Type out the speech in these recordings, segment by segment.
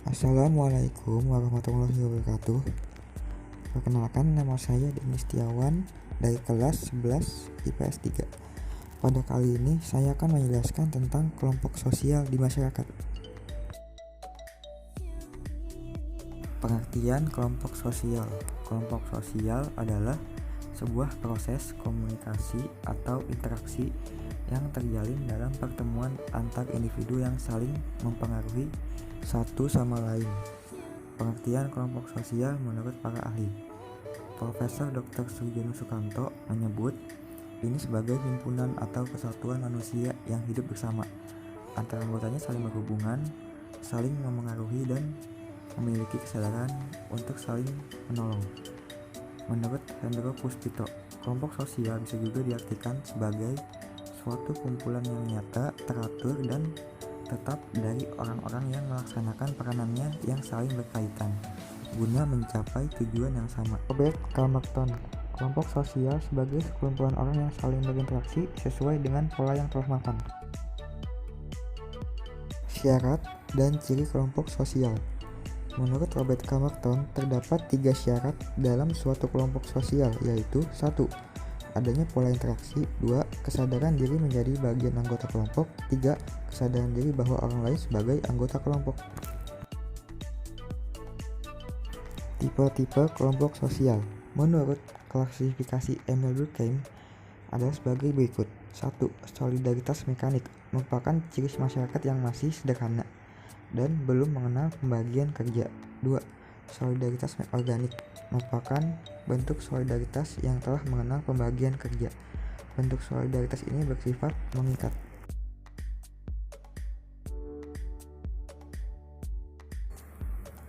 Assalamualaikum warahmatullahi wabarakatuh. Perkenalkan, nama saya Denis Setiawan dari kelas 11 IPS 3. Pada kali ini saya akan menjelaskan tentang kelompok sosial di masyarakat. Pengertian kelompok sosial. Kelompok sosial adalah sebuah proses komunikasi atau interaksi yang terjalin dalam pertemuan antar individu yang saling mempengaruhi satu sama lain. Pengertian kelompok sosial menurut para ahli. Profesor Dr. Surjono Sukanto menyebut ini sebagai himpunan atau kesatuan manusia yang hidup bersama. Antara anggotanya saling berhubungan, saling memengaruhi, dan memiliki kesadaran untuk saling menolong. Menurut Hendro Puspito, kelompok sosial bisa juga diartikan sebagai suatu kumpulan yang nyata, teratur, dan tetap dari orang-orang yang melaksanakan peranannya yang saling berkaitan guna mencapai tujuan yang sama. Robert Calmerton, kelompok sosial sebagai sekumpulan orang yang saling berinteraksi sesuai dengan pola yang telah mapan. Syarat dan ciri kelompok sosial. Menurut Robert Calmerton, terdapat 3 syarat dalam suatu kelompok sosial, yaitu 1. Adanya pola interaksi. 2. Kesadaran diri menjadi bagian anggota kelompok. 3. Kesadaran diri bahwa orang lain sebagai anggota kelompok. Tipe-tipe kelompok sosial. Menurut klasifikasi Emil Durkheim adalah sebagai berikut. 1. Solidaritas mekanik merupakan ciri masyarakat yang masih sederhana dan belum mengenal pembagian kerja. 2. Solidaritas organik merupakan bentuk solidaritas yang telah mengenal pembagian kerja. Bentuk solidaritas ini bersifat mengikat.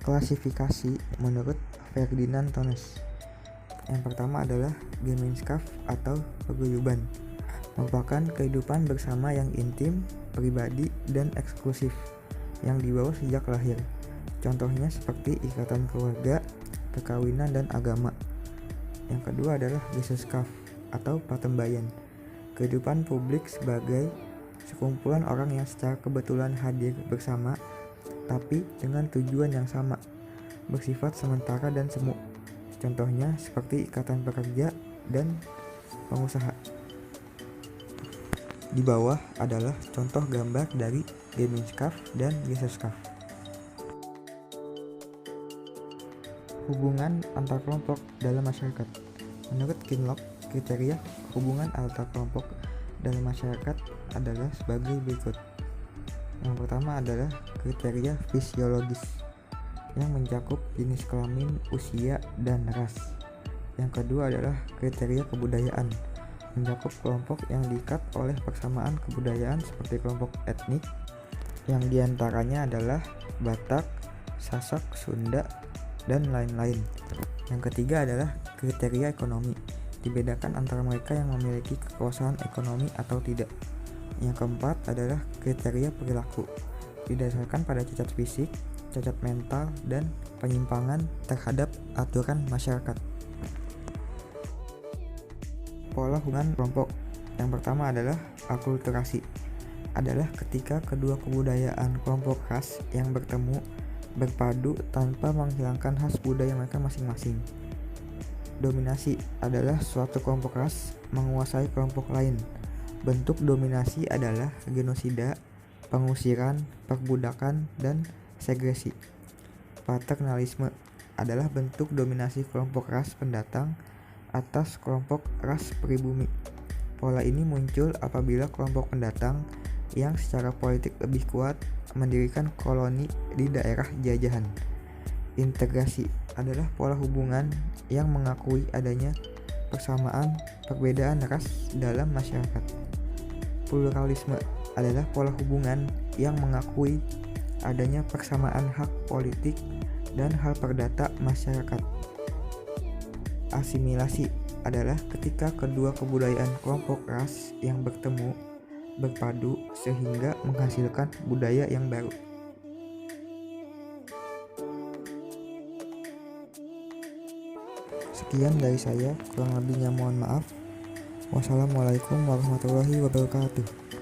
Klasifikasi menurut Ferdinand Tönnies. Yang pertama adalah Gemeinschaft atau paguyuban, merupakan kehidupan bersama yang intim, pribadi, dan eksklusif yang dibawa sejak lahir. Contohnya seperti ikatan keluarga, perkawinan, dan agama. Yang kedua adalah Gesellschaft atau patembayan, kehidupan publik sebagai sekumpulan orang yang secara kebetulan hadir bersama tapi dengan tujuan yang sama, bersifat sementara dan semu. Contohnya seperti ikatan pekerja dan pengusaha. Di bawah adalah contoh gambar dari Gemeinschaft dan Gesellschaft. Hubungan antar kelompok dalam masyarakat. Menurut Kinloch, kriteria hubungan antar kelompok dalam masyarakat adalah sebagai berikut. Yang pertama adalah kriteria fisiologis yang mencakup jenis kelamin, usia, dan ras. Yang kedua adalah kriteria kebudayaan, mencakup kelompok yang diikat oleh persamaan kebudayaan seperti kelompok etnik yang diantaranya adalah Batak, Sasak, Sunda, dan lain-lain. Yang ketiga adalah kriteria ekonomi, dibedakan antara mereka yang memiliki kekuasaan ekonomi atau tidak. Yang keempat adalah kriteria perilaku, didasarkan pada cacat fisik, cacat mental, dan penyimpangan terhadap aturan masyarakat. Pola hubungan kelompok. Yang pertama adalah akulturasi, adalah ketika kedua kebudayaan kelompok ras yang bertemu berpadu tanpa menghilangkan khas budaya mereka masing-masing. Dominasi adalah suatu kelompok ras menguasai kelompok lain. Bentuk dominasi adalah genosida, pengusiran, perbudakan, dan segresi. Paternalisme adalah bentuk dominasi kelompok ras pendatang atas kelompok ras pribumi. Pola ini muncul apabila kelompok pendatang yang secara politik lebih kuat mendirikan koloni di daerah jajahan. Integrasi adalah pola hubungan yang mengakui adanya persamaan perbedaan ras dalam masyarakat. Pluralisme adalah pola hubungan yang mengakui adanya persamaan hak politik dan hal perdata masyarakat. Asimilasi adalah ketika kedua kebudayaan kelompok ras yang bertemu berpadu sehingga menghasilkan budaya yang baru. Sekian dari saya, kurang lebihnya mohon maaf. Wassalamualaikum warahmatullahi wabarakatuh.